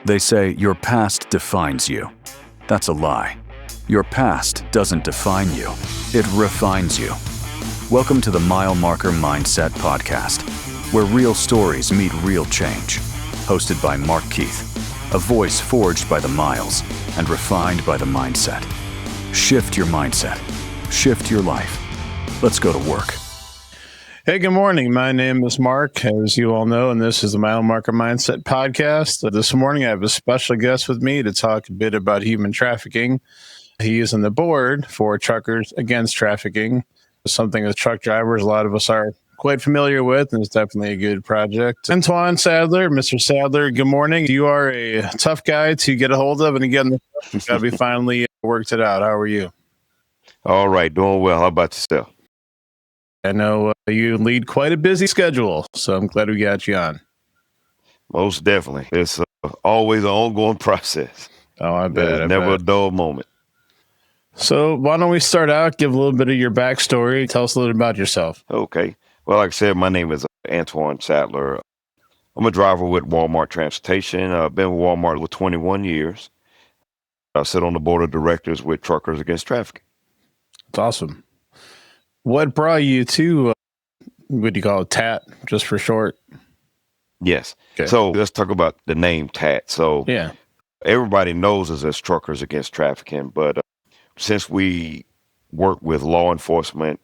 They say your past defines you. That's a lie. Your past doesn't define you. It refines you. Welcome to the Mile Marker Mindset Podcast, where real stories meet real change. Hosted by Mark Keith, a voice forged by the miles and refined by the mindset. Shift your mindset. Shift your life. Let's go to work. Hey, good morning. My name is Mark, as you all know, and this is the Mile Marker Mindset Podcast. This morning, I have a special guest with me to talk a bit about human trafficking. He is on the board for Truckers Against Trafficking, something as truck drivers, a lot of us are quite familiar with, and it's definitely a good project. Antoine Sadler, Mr. Sadler, good morning. You are a tough guy to get a hold of, and again, we finally worked it out. How are you? All right, doing well. How about yourself? I know you lead quite a busy schedule, so I'm glad we got you on. Most definitely. It's always an ongoing process. Oh, I bet. There's never a dull moment. So why don't we start out, give a little bit of your backstory. Tell us a little bit about yourself. Okay. Well, like I said, my name is Antoine Sadler. I'm a driver with Walmart Transportation. I've been with Walmart for 21 years. I sit on the board of directors with Truckers Against Trafficking. That's awesome. What brought you to, what do you call it, TAT, just for short? Yes. Okay. So let's talk about the name TAT. So Yeah. everybody knows us as Truckers Against Trafficking, but since we work with law enforcement,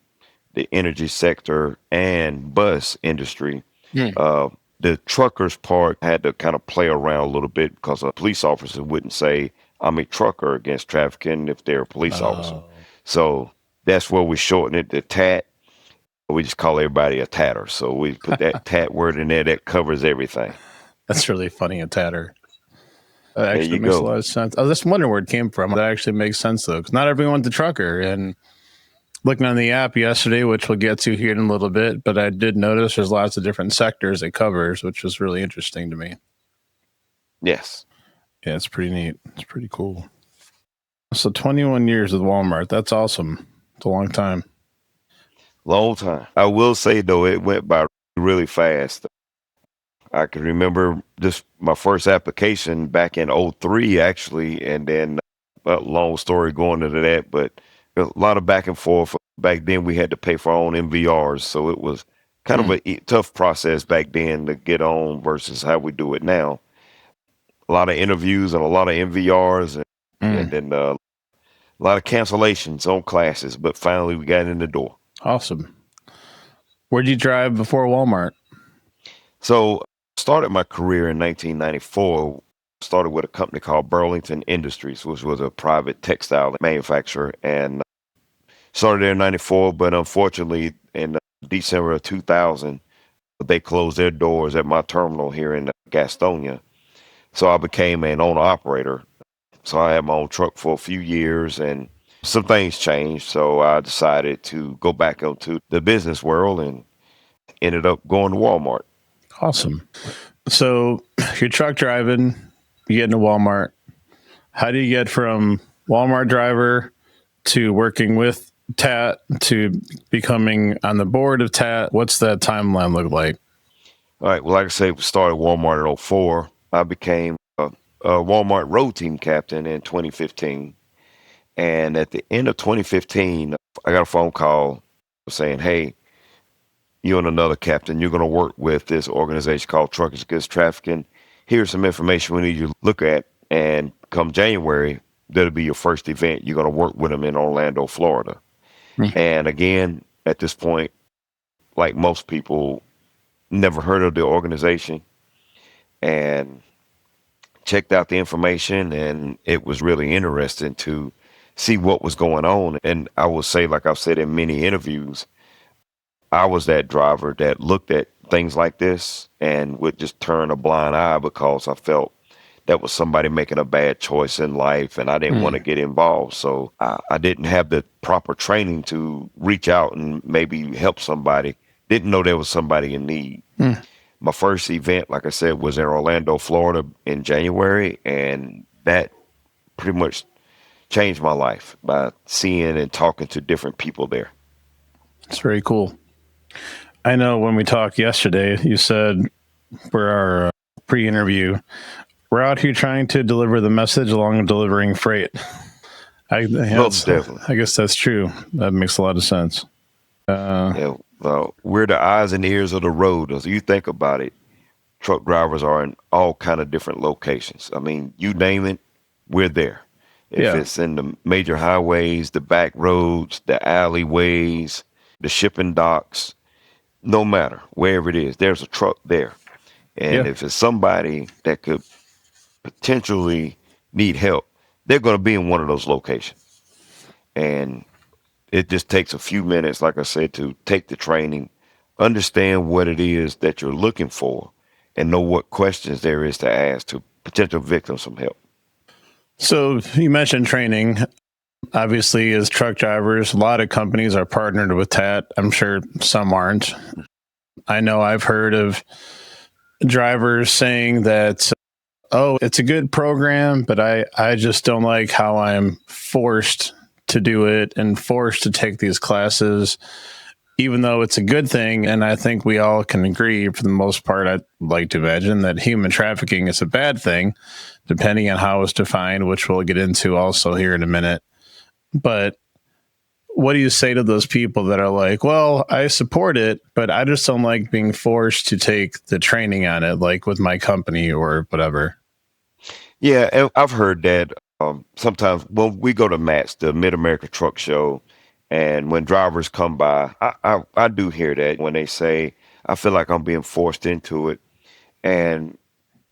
the energy sector, and bus industry, the truckers part had to kind of play around a little bit because a police officer wouldn't say, I'm a trucker against trafficking if they're a police officer. So that's where we shorten it to TAT. We just call everybody a tatter. So we put that TAT word in there that covers everything. That's really funny, a tatter. That actually makes go. a lot of sense. I was just wondering where it came from. That actually makes sense, though, because not everyone's a trucker. And looking on the app yesterday, which we'll get to here in a little bit, but I did notice there's lots of different sectors it covers, which was really interesting to me. Yes. Yeah, it's pretty neat. It's pretty cool. So 21 years with Walmart. That's awesome. It's a long time. Long time. I will say, though, it went by really fast. I can remember just my first application back in 03, actually, and then a long story going into that, but a lot of back and forth. Back then, we had to pay for our own MVRs, so it was kind of a tough process back then to get on versus how we do it now. A lot of interviews and a lot of MVRs, and then a lot of cancellations on classes, but finally we got in the door. Awesome. Where'd you drive before Walmart? So I started my career in 1994. Started with a company called Burlington Industries, which was a private textile manufacturer, and started there in 94, but unfortunately in December of 2000, they closed their doors at my terminal here in Gastonia. So I became an owner-operator. So I had my own truck for a few years, and some things changed. So I decided to go back into the business world and ended up going to Walmart. Awesome. So you're truck driving, you get into Walmart. How do you get from Walmart driver to working with TAT to becoming on the board of TAT? What's that timeline look like? All right. Well, like I say, we started Walmart in 04. I became a Walmart road team captain in 2015. And at the end of 2015, I got a phone call saying, hey, you and another captain, you're going to work with this organization called Truckers Against Trafficking. Here's some information we need you to look at. And come January, that'll be your first event. You're going to work with them in Orlando, Florida. And again, at this point, like most people, never heard of the organization and checked out the information. And it was really interesting to see what was going on. And I will say, like I've said in many interviews, I was that driver that looked at things like this and would just turn a blind eye because I felt that was somebody making a bad choice in life and I didn't want to get involved. So I didn't have the proper training to reach out and maybe help somebody. Didn't know there was somebody in need. My first event, like I said, was in Orlando, Florida in January, and that pretty much changed my life by seeing and talking to different people there. It's very cool. I know when we talked yesterday, you said for our pre-interview, we're out here trying to deliver the message along with delivering freight. Most definitely. I guess that's true. That makes a lot of sense. We're the eyes and ears of the road. As you think about it, truck drivers are in all kind of different locations. I mean, you name it, we're there. If it's in the major highways, the back roads, the alleyways, the shipping docks, no matter wherever it is, there's a truck there. And if it's somebody that could potentially need help, they're going to be in one of those locations. And it just takes a few minutes, like I said, to take the training, understand what it is that you're looking for, and know what questions there is to ask to potential victims some help. So you mentioned training. Obviously, as truck drivers, a lot of companies are partnered with TAT. I'm sure some aren't. I know I've heard of drivers saying that, oh, it's a good program, but I just don't like how I'm forced to do it and forced to take these classes, even though it's a good thing. And I think we all can agree, for the most part, I'd like to imagine that human trafficking is a bad thing, depending on how it's defined, which we'll get into also here in a minute. But what do you say to those people that are like, well, I support it, but I just don't like being forced to take the training on it, like with my company or whatever? Yeah, and I've heard that sometimes when we go to MATS, the Mid-America Truck Show, and when drivers come by, I do hear that when they say, I feel like I'm being forced into it. And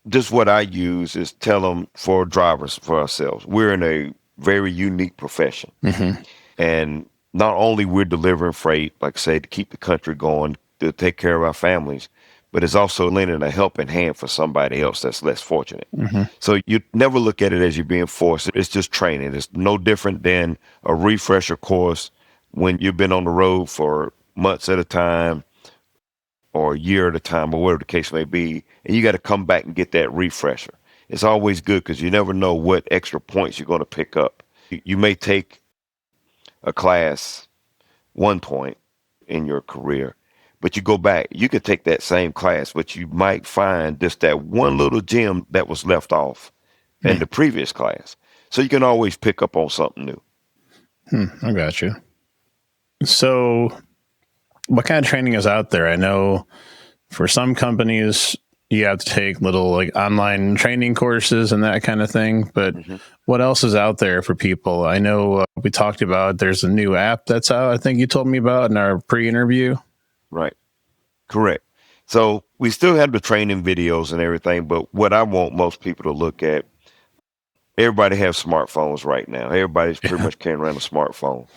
just what I use is tell them, for drivers, for ourselves, we're in a very unique profession. Mm-hmm. And not only we're delivering freight, like I say, to keep the country going, to take care of our families, but it's also lending a helping hand for somebody else that's less fortunate. Mm-hmm. So you never look at it as you're being forced. It's just training. It's no different than a refresher course when you've been on the road for months at a time or a year at a time or whatever the case may be, and you got to come back and get that refresher. It's always good because you never know what extra points you're going to pick up. You may take a class 1 point in your career, but you go back, you could take that same class, but you might find just that one little gem that was left off in the previous class. So you can always pick up on something new. I got you. So what kind of training is out there? I know for some companies, you have to take little like online training courses and that kind of thing. But what else is out there for people? I know we talked about there's a new app that's out, I think you told me about in our pre-interview. Right. Correct. So we still have the training videos and everything, but what I want most people to look at, everybody has smartphones right now. Everybody's pretty much carrying around a smartphone.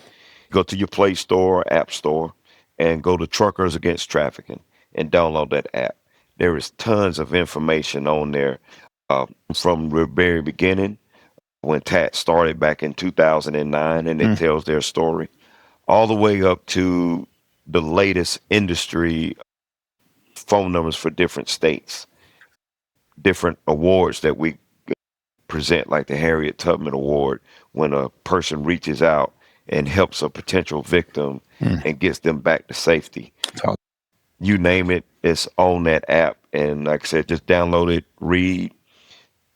Go to your Play Store, App Store, and go to Truckers Against Trafficking and download that app. There is tons of information on there from the very beginning, when TAT started back in 2009, and it tells their story, all the way up to the latest industry phone numbers for different states, different awards that we present, like the Harriet Tubman Award, when a person reaches out and helps a potential victim and gets them back to safety. You name it, it's on that app. And like I said, just download it, read,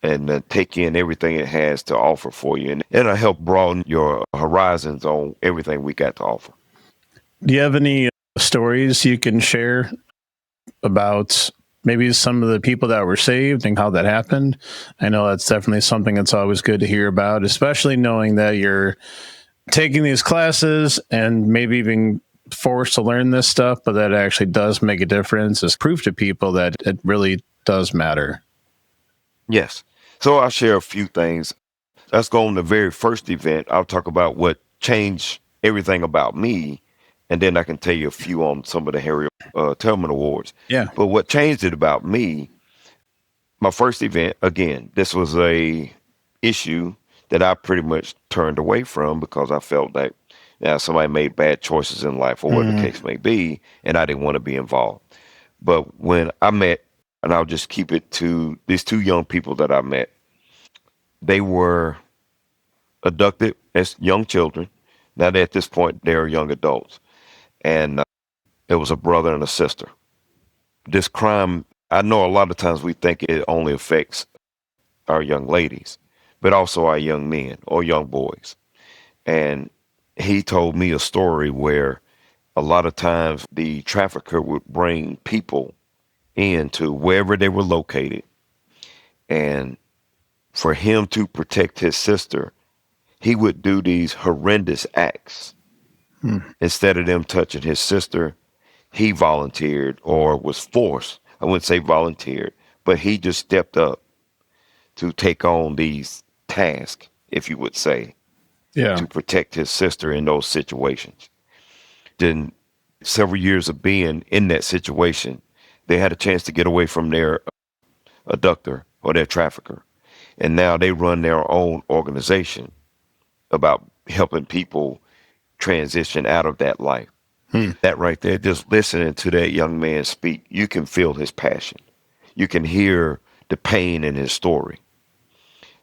and take in everything it has to offer for you. And it'll help broaden your horizons on everything we got to offer. Do you have any stories you can share about maybe some of the people that were saved and how that happened? I know that's definitely something that's always good to hear about, especially knowing that you're taking these classes and maybe even forced to learn this stuff, but that actually does make a difference. It's proof to people that it really does matter. Yes. So I'll share a few things. Let's go on the very first event. I'll talk about what changed everything about me, and then I can tell you a few on some of the Harriet Tubman Awards. Yeah. But what changed it about me, my first event, again, this was a issue that I pretty much turned away from because I felt that somebody made bad choices in life or whatever the case may be, and I didn't want to be involved. But when I met, and I'll just keep it to these two young people that I met, they were abducted as young children. Now, at this point, they are young adults. And it was a brother and a sister. This crime, I know a lot of times we think it only affects our young ladies, but also our young men or young boys. And he told me a story where a lot of times the trafficker would bring people into wherever they were located. And for him to protect his sister, he would do these horrendous acts. Instead of them touching his sister, he volunteered or was forced. I wouldn't say volunteered, but he just stepped up to take on these tasks, if you would say, Yeah. to protect his sister in those situations. Then several years of being in that situation, they had a chance to get away from their abductor or their trafficker. And now they run their own organization about helping people transition out of that life. That right there, just listening to that young man speak, you can feel his passion. You can hear the pain in his story.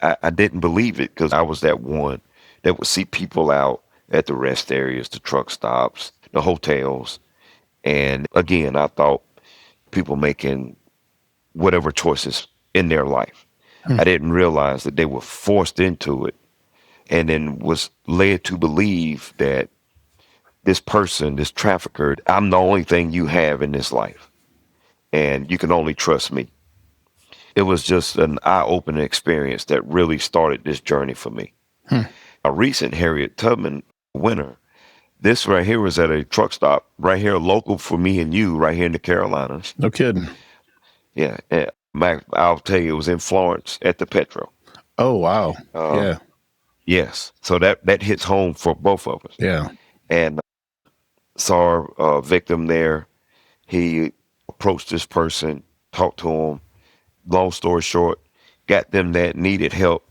I didn't believe it because I was that one that would see people out at the rest areas, the truck stops, the hotels. And again, I thought people making whatever choices in their life. I didn't realize that they were forced into it and then was led to believe that this person, this trafficker, I'm the only thing you have in this life and you can only trust me. It was just an eye-opening experience that really started this journey for me. A recent Harriet Tubman winner, this right here was at a truck stop right here, local for me and you, right here in the Carolinas. No kidding. Yeah, and I'll tell you, it was in Florence at the Petro. Oh, wow. Yeah. Yes, so that hits home for both of us. Yeah. And saw a victim there. He approached this person, talked to him. Long story short, got them that needed help.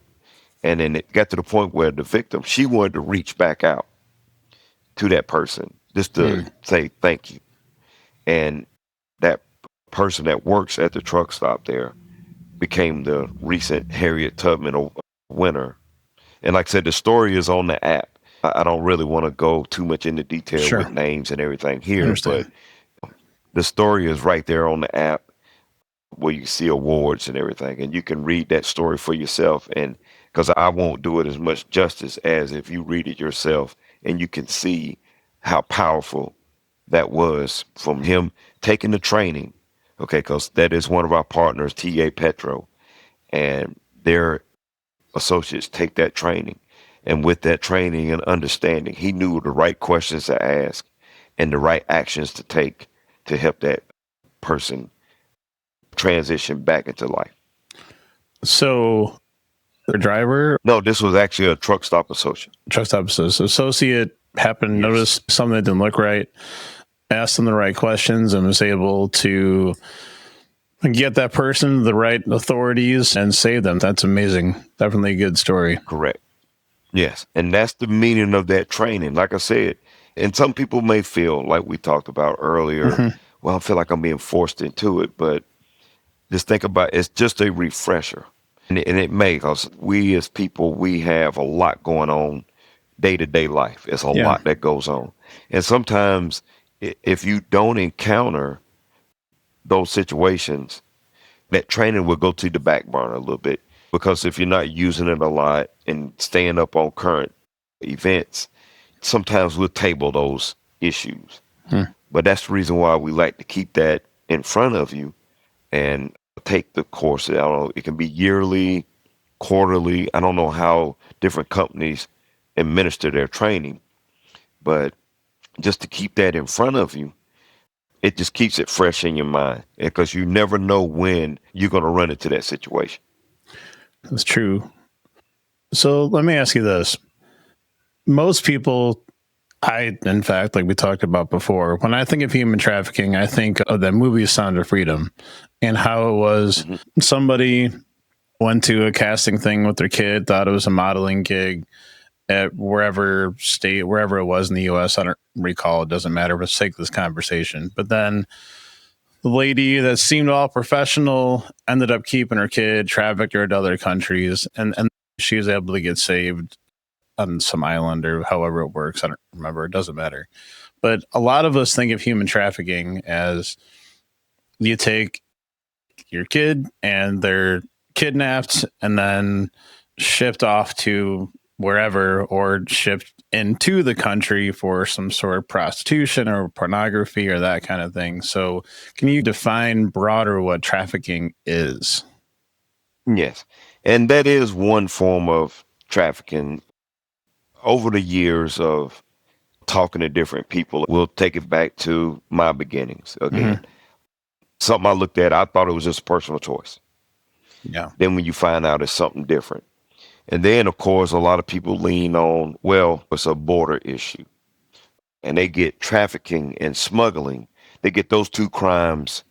And then it got to the point where the victim, she wanted to reach back out to that person just to say thank you. And that person that works at the truck stop there became the recent Harriet Tubman winner. And like I said, the story is on the app. I don't really want to go too much into detail Sure. with names and everything I here, understand. but the story is right there on the app where you see awards and everything, and you can read that story for yourself. And because I won't do it as much justice as if you read it yourself and you can see how powerful that was from him taking the training. Okay, because that is one of our partners, TA Petro, and their associates take that training. And with that training and understanding, he knew the right questions to ask and the right actions to take to help that person transition back into life. So the driver, No, this was actually a truck stop associate. truck stop associate happened to Yes. notice something that didn't look right, asked them the right questions, and was able to get that person the right authorities and save them. That's amazing. Definitely a good story. Correct. Yes. And that's the meaning of that training. Like I said, and some people may feel like we talked about earlier, well, I feel like I'm being forced into it, but just think about it's just a refresher. And it may, because we as people, we have a lot going on day-to-day life. It's a lot that goes on. And sometimes if you don't encounter those situations, that training will go to the back burner a little bit. Because if you're not using it a lot and staying up on current events, sometimes we'll table those issues. But that's the reason why we like to keep that in front of you and take the course. I don't know, it can be yearly, quarterly. I don't know how different companies administer their training, but just to keep that in front of you, it just keeps it fresh in your mind because you never know when you're going to run into that situation. That's true. So let me ask you this. Most people, in fact, like we talked about before, when I think of human trafficking, I think of that movie Sound of Freedom and how it was somebody went to a casting thing with their kid, thought it was a modeling gig at wherever state, wherever it was in the US. I don't recall. It doesn't matter. Let's take this conversation. But then the lady that seemed all professional ended up keeping her kid, trafficked her to other countries, and she was able to get saved on some island or however it works. I don't remember. It doesn't matter. But a lot of us think of human trafficking as you take your kid and they're kidnapped and then shipped off to wherever or shipped into the country for some sort of prostitution or pornography or that kind of thing. So can you define broader what trafficking is? Yes. And that is one form of trafficking. Over the years of talking to different people, we'll take it back to my beginnings again. Mm-hmm. Something I looked at, I thought it was just a personal choice. Yeah. Then when you find out it's something different. And then, of course, a lot of people lean on, well, it's a border issue. And they get trafficking and smuggling. They get those two crimes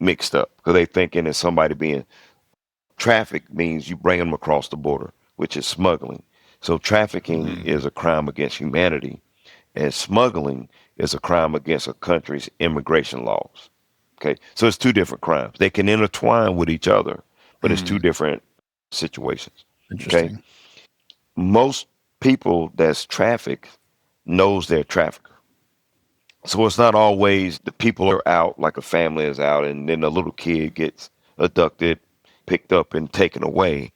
mixed up because they thinking that somebody being trafficked means you bring them across the border, which is smuggling. So trafficking is a crime against humanity, and smuggling is a crime against a country's immigration laws. Okay, so it's two different crimes. They can intertwine with each other, but it's two different situations. Okay, Interesting. most people that's trafficked knows they're trafficker. So it's not always the people are out, like a family is out, and then a little kid gets abducted, picked up, and taken away.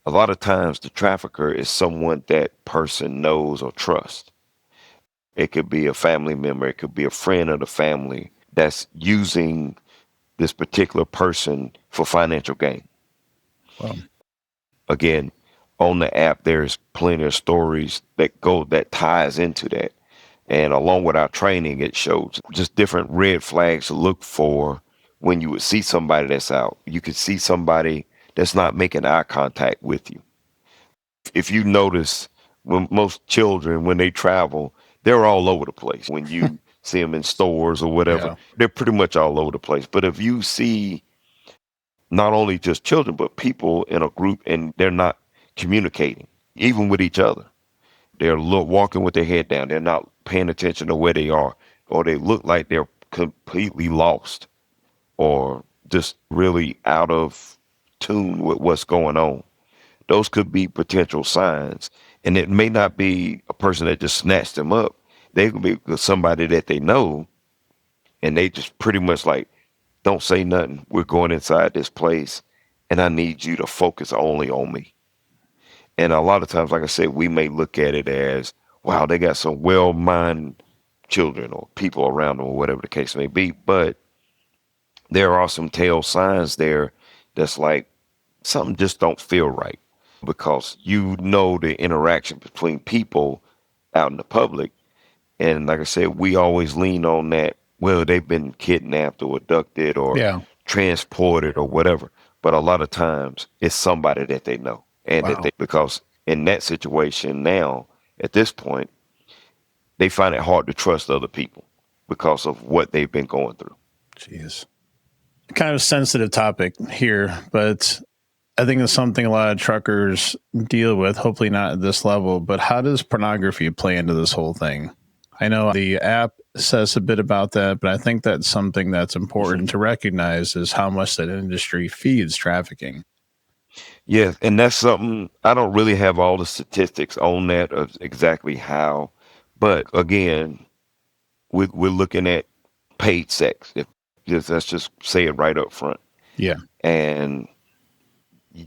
A lot of times the trafficker is someone that person knows or trusts. It could be a family member, it could be a friend of the family that's using this particular person for financial gain. Well, Again, on the app, there's plenty of stories that ties into that. And along with our training, it shows just different red flags to look for when you would see somebody that's out. You could see somebody that's not making eye contact with you. If you notice, when most children, when they travel, they're all over the place. When you see them in stores or whatever, yeah. they're pretty much all over the place. But if you see not only just children, but people in a group and they're not communicating, even with each other, they're walking with their head down. They're not paying attention to where they are, or they look like they're completely lost or just really out of tune with what's going on. Those could be potential signs. And it may not be a person that just snatched them up. They could be somebody that they know, and they just pretty much like, don't say nothing. We're going inside this place, and I need you to focus only on me. And a lot of times, like I said, we may look at it as, wow, they got some well-minded children or people around them or whatever the case may be. But there are some tell signs there that's like something just don't feel right, because you know the interaction between people out in the public. And like I said, we always lean on that, well, they've been kidnapped or abducted or Yeah. transported or whatever. But a lot of times it's somebody that they know. And Wow. because in that situation now, at this point, they find it hard to trust other people because of what they've been going through. Jeez. Kind of sensitive topic here, but I think it's something a lot of truckers deal with, hopefully not at this level, but how does pornography play into this whole thing? I know the app says a bit about that, but I think that's something that's important to recognize is how much that industry feeds trafficking. Yeah, and that's something I don't really have all the statistics on that of exactly how, but again, we're looking at paid sex. If let's just say it right up front, Yeah. and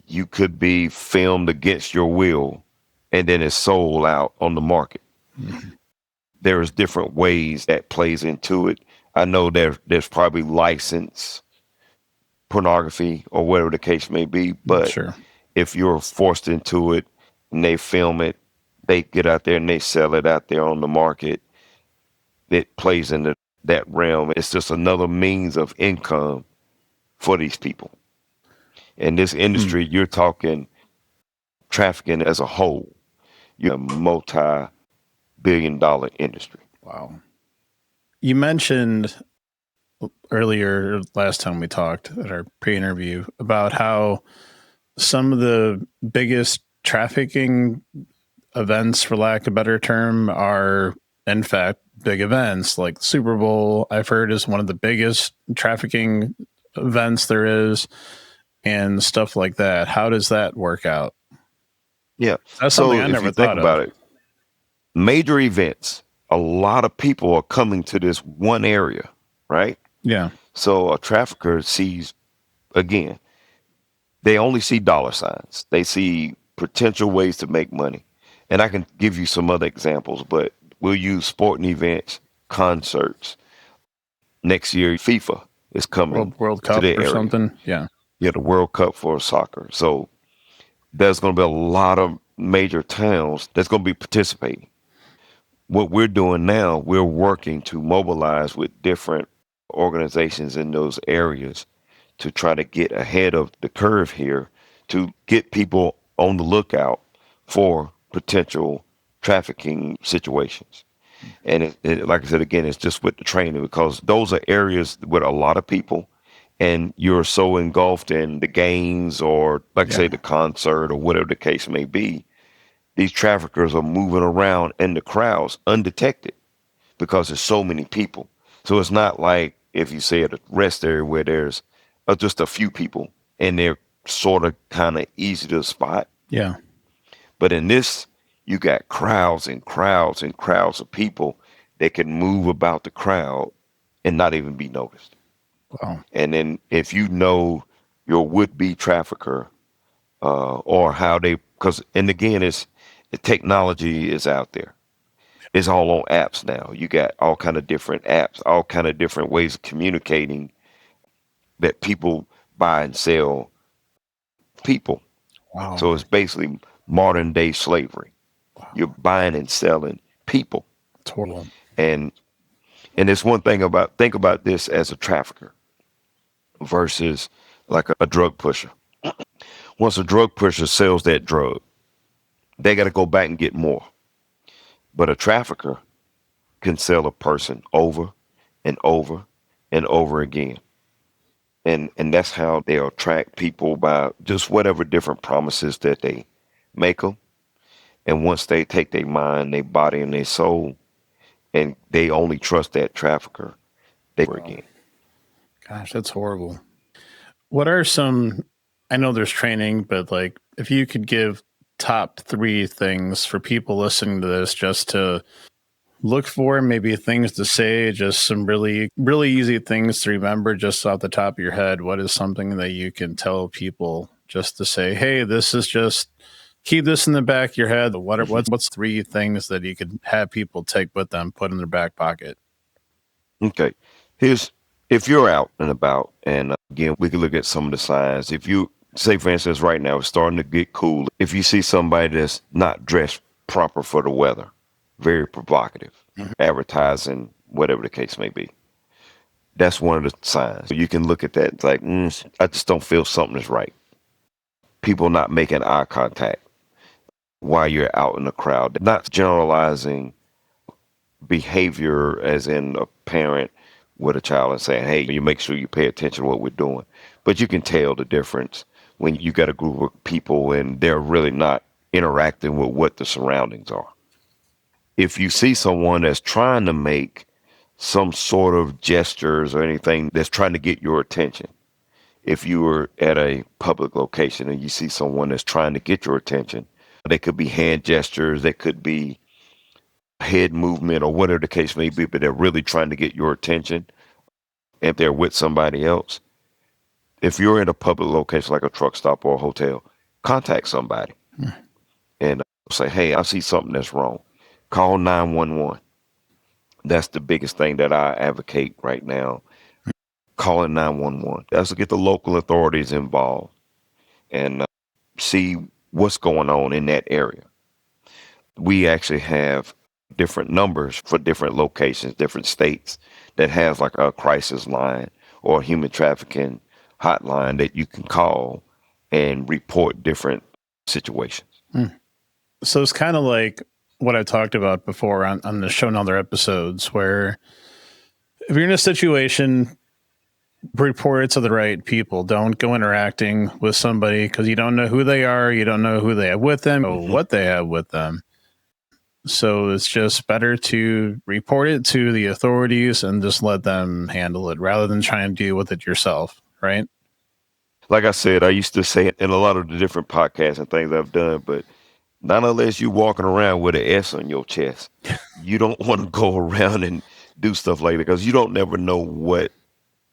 you could be filmed against your will, and then it's sold out on the market. Mhm. There's different ways that plays into it. I know there's probably licensed pornography or whatever the case may be, but Sure. if you're forced into it and they film it, they get out there and they sell it out there on the market. It plays into that realm. It's just another means of income for these people. In this industry, you're talking trafficking as a whole. You're a multi-billion-dollar industry. Wow. You mentioned earlier, last time we talked at our pre-interview, about how some of the biggest trafficking events, for lack of a better term, are in fact big events like Super Bowl. I've heard is one of the biggest trafficking events there is, and stuff like that. How does that work out? Yeah. That's So something I if never you think thought of. about it, major events, a lot of people are coming to this one area, right? Yeah. So a trafficker sees, again, They only see dollar signs. They see potential ways to make money. And I can give you some other examples, but we'll use sporting events, concerts. Next year, FIFA is coming World to Cup the or area. something. Yeah. Yeah, the World Cup for soccer. So there's going to be a lot of major towns that's going to be participating. What we're doing now, we're working to mobilize with different organizations in those areas to try to get ahead of the curve here to get people on the lookout for potential trafficking situations. And like I said, again, it's just with the training because those are areas with a lot of people and you're so engulfed in the games or like I say, the concert or whatever the case may be. These traffickers are moving around in the crowds undetected because there's so many people. So it's not like if you say at a rest area where there's just a few people and they're sort of kind of easy to spot. Yeah. But in this, you got crowds and crowds and crowds of people that can move about the crowd and not even be noticed. Wow. And then if you know your would-be trafficker or how they, because, and again, the technology is out there. It's all on apps now. You got all kind of different apps, all kind of different ways of communicating that people buy and sell people. Wow. So it's basically modern day slavery. Wow. You're buying and selling people. It's horrible. And it's one thing about, think about this as a trafficker versus like a drug pusher. Once a drug pusher sells that drug, they got to go back and get more. But a trafficker can sell a person over and over and over again. And that's how they attract people by just whatever different promises that they make them. And once they take their mind, their body, and their soul, and they only trust that trafficker, they again. Gosh, that's horrible. What are some, I know there's training, but like if you could give top 3 things for people listening to this just to look for, maybe things to say, just some really, really easy things to remember just off the top of your head. What is something that you can tell people just to say, hey, this is just, keep this in the back of your head. What's 3 things that you could have people take with them, put in their back pocket? Okay. If you're out and about, and again, we can look at some of the signs. If you say, for instance, right now, it's starting to get cool. If you see somebody that's not dressed proper for the weather, very provocative, advertising, whatever the case may be, that's one of the signs. You can look at that. It's like, I just don't feel something is right. People not making eye contact while you're out in the crowd, not generalizing behavior as in a parent with a child and saying, hey, you make sure you pay attention to what we're doing. But you can tell the difference when you got a group of people and they're really not interacting with what the surroundings are. If you see someone that's trying to make some sort of gestures or anything that's trying to get your attention, if you were at a public location and you see someone that's trying to get your attention, they could be hand gestures, they could be head movement or whatever the case may be, but they're really trying to get your attention if they're with somebody else. If you're in a public location like a truck stop or a hotel, contact somebody and say, hey, I see something that's wrong. Call 911. That's the biggest thing that I advocate right now. Calling 911. That's to get the local authorities involved and see what's going on in that area. We actually have different numbers for different locations, different states that has like a crisis line or a human trafficking hotline that you can call and report different situations. So it's kind of like what I talked about before on the show and other episodes, where if you're in a situation, report it to the right people. Don't go interacting with somebody because you don't know who they are. You don't know who they have with them or what they have with them. So it's just better to report it to the authorities and just let them handle it rather than try and deal with it yourself, right? Like I said, I used to say it in a lot of the different podcasts and things I've done, but not unless you're walking around with an S on your chest. You don't want to go around and do stuff like that because you don't never know what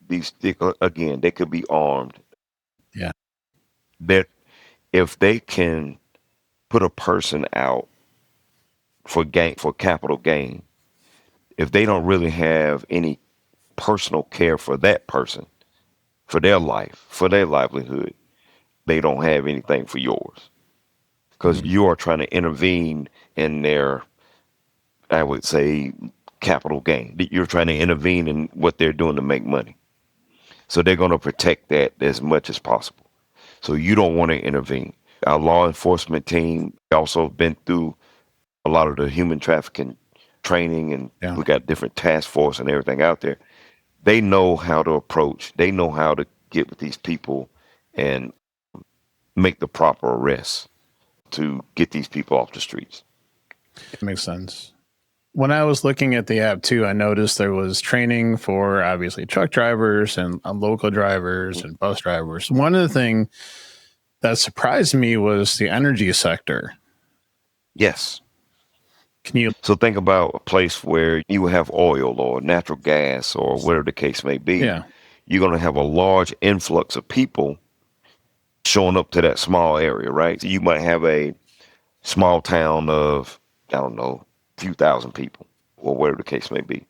these, again, they could be armed. Yeah. that if they can put a person out for capital gain, if they don't really have any personal care for that person, for their life, for their livelihood, they don't have anything for yours. Because Mm. you are trying to intervene in their, I would say, capital gain. You're trying to intervene in what they're doing to make money. So they're going to protect that as much as possible. So you don't want to intervene. Our law enforcement team also been through a lot of the human trafficking training, and Yeah. we got different task force and everything out there. They know how to approach. They know how to get with these people and make the proper arrests to get these people off the streets. It makes sense. When I was looking at the app too, I noticed there was training for obviously truck drivers and local drivers and bus drivers. One of the things that surprised me was the energy sector. Yes. Can you? So think about a place where you have oil or natural gas or whatever the case may be. Yeah. You're going to have a large influx of people showing up to that small area, right? So you might have a small town of, I don't know, a few thousand people or whatever the case may be.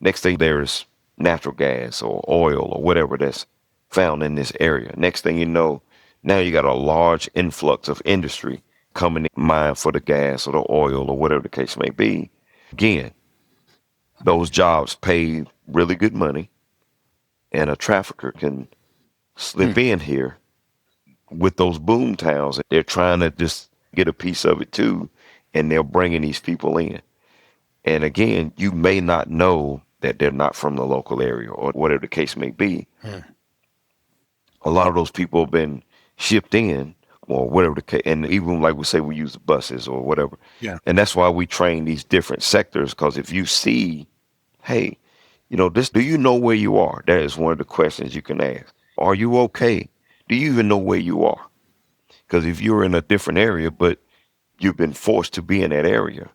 Next thing there's natural gas or oil or whatever that's found in this area. Next thing you know, now you got a large influx of industry coming in mine for the gas or the oil or whatever the case may be. Again, those jobs pay really good money, and a trafficker can slip in here with those boom towns. They're trying to just get a piece of it too, and they're bringing these people in. And again, you may not know that they're not from the local area or whatever the case may be. A lot of those people have been shipped in or whatever the case, and even like we say, we use the buses or whatever. Yeah. And that's why we train these different sectors, because if you see, hey, this, do you know where you are? That is one of the questions you can ask. Are you okay? Do you even know where you are? Because if you're in a different area, but you've been forced to be in that area,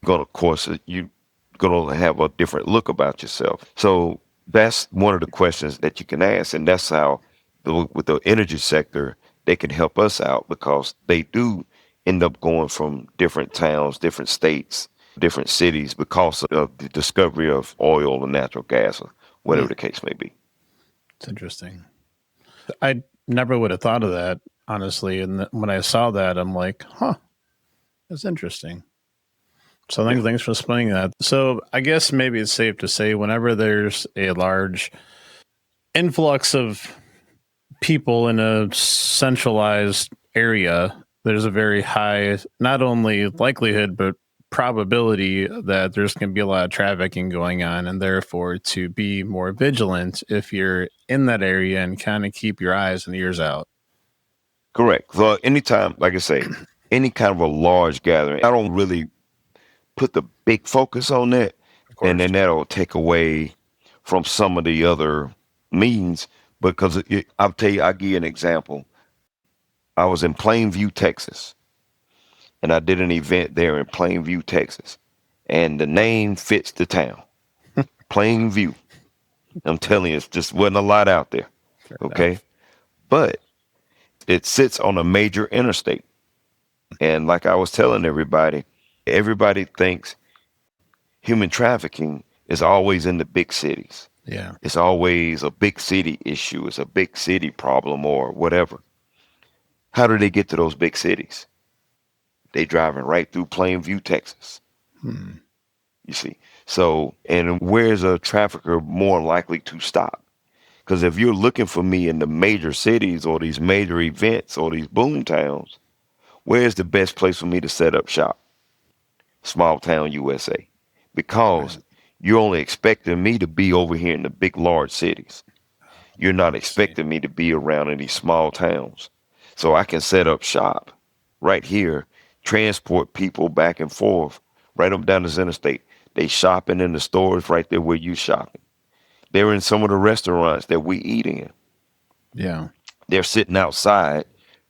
of course, you're gonna have a different look about yourself. So that's one of the questions that you can ask, and that's how with the energy sector they can help us out, because they do end up going from different towns, different states, different cities because of the discovery of oil and natural gas or whatever the case may be. It's interesting. I never would have thought of that, honestly. And when I saw that, I'm like, huh, that's interesting. So thanks for explaining that. So I guess maybe it's safe to say whenever there's a large influx of people in a centralized area, there's a very high, not only likelihood, but probability that there's going to be a lot of trafficking going on, and therefore to be more vigilant if you're in that area and kind of keep your eyes and ears out. Correct. So anytime, like I say, any kind of a large gathering, I don't really put the big focus on that, and then that'll take away from some of the other means. Because I'll tell you, I'll give you an example. I was in Plainview, Texas, and I did an event there in Plainview, Texas, and the name fits the town, Plainview. I'm telling you, it just wasn't a lot out there. Okay, but it sits on a major interstate, and like I was telling everybody thinks human trafficking is always in the big cities. Yeah. It's always a big city issue. It's a big city problem or whatever. How do they get to those big cities? They driving right through Plainview, Texas. You see. So, and where's a trafficker more likely to stop? Because if you're looking for me in the major cities or these major events or these boom towns, where's the best place for me to set up shop? Small town USA. Because you're only expecting me to be over here in the big, large cities. You're not expecting me to be around in these small towns. So I can set up shop right here, transport people back and forth, right up down this interstate. They shopping in the stores right there where you shopping. They're in some of the restaurants that we eat in. Yeah. They're sitting outside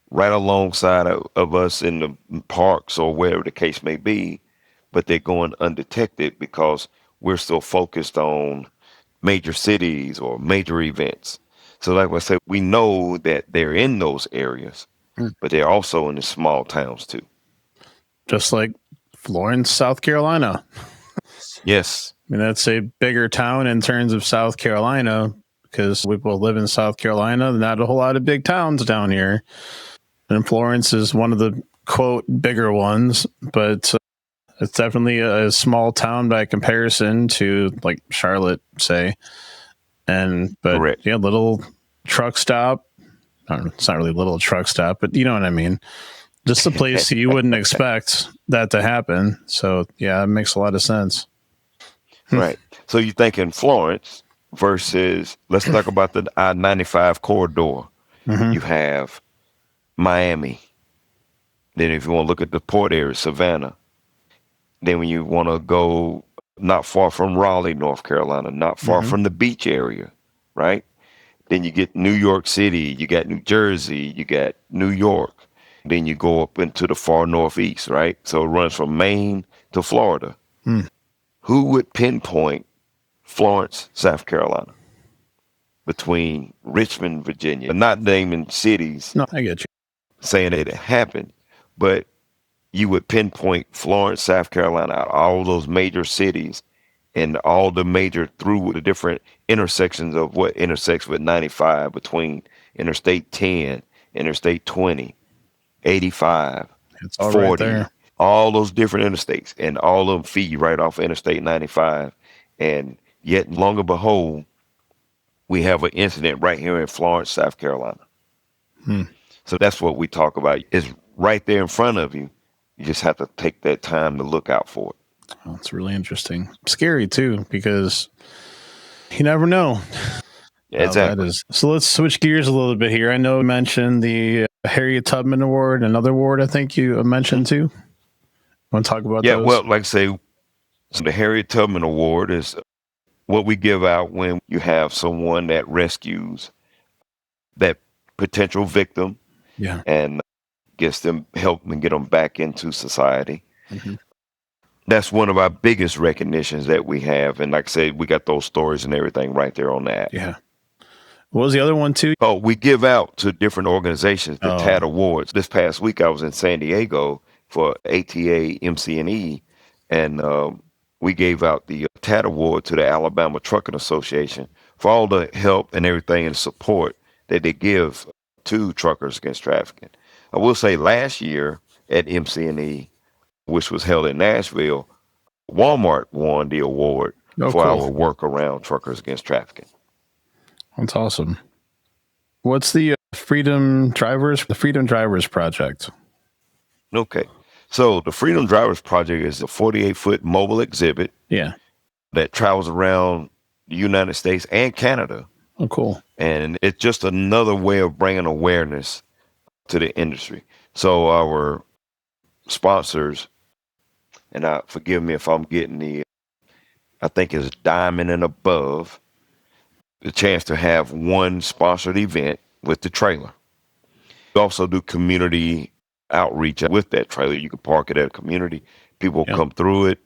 right alongside of us in the parks or wherever the case may be, but they're going undetected because we're still focused on major cities or major events. So like I said, we know that they're in those areas, but they're also in the small towns too. Just like Florence, South Carolina. Yes. I mean, that's a bigger town in terms of South Carolina because we both live in South Carolina. Not a whole lot of big towns down here. And Florence is one of the, quote, bigger ones, but it's definitely a small town by comparison to like Charlotte, say. But Correct. yeah, little truck stop. I don't know, it's not really a little truck stop, but you know what I mean. Just a place you wouldn't expect that to happen. So yeah, it makes a lot of sense. Right. So you think in Florence versus, let's talk about the I-95 corridor. Mm-hmm. You have Miami. Then if you want to look at the port area, Savannah. Then when you want to go not far from Raleigh, North Carolina, not far from the beach area, right? Then you get New York City, you got New Jersey, you got New York. Then you go up into the far northeast, right? So it runs from Maine to Florida. Who would pinpoint Florence, South Carolina, between Richmond, Virginia? Not naming cities, No, I get you. saying that it happened, but you would pinpoint Florence, South Carolina, out of all those major cities and all the major through the different intersections of what intersects with 95 between Interstate 10, Interstate 20, 85, It's all 40, right there. all those different interstates, and all of them feed right off Interstate 95. And yet, long and behold, we have an incident right here in Florence, South Carolina. So that's what we talk about. It's right there in front of you. You just have to take that time to look out for it. Oh, it's really interesting. Scary too, because you never know. Exactly. That is. So let's switch gears a little bit here. I know you mentioned the Harriet Tubman Award, another award I think you mentioned too. Want to talk about Yeah, those? well, like I say, so the Harriet Tubman Award is what we give out when you have someone that rescues that potential victim Yeah. and gets them help and get them back into society. Mhm. That's one of our biggest recognitions that we have. And like I said, we got those stories and everything right there on that. Yeah. What was the other one too? Oh, we give out to different organizations the Oh. TAT Awards. This past week, I was in San Diego for ATA MC&E, and we gave out the TAT Award to the Alabama Trucking Association for all the help and everything and support that they give to Truckers Against Trafficking. I will say last year at MC&E, which was held in Nashville, Walmart won the award for cool. our work around Truckers Against Trafficking. That's awesome. What's the Freedom Drivers Project? Okay. So the Freedom Drivers Project is a 48-foot mobile exhibit Yeah. that travels around the United States and Canada. Oh, cool. And it's just another way of bringing awareness to the industry. So our sponsors, and forgive me if I'm getting I think it's Diamond and above, the chance to have one sponsored event with the trailer. We also do community outreach with that trailer. You can park it at a community. People come through it,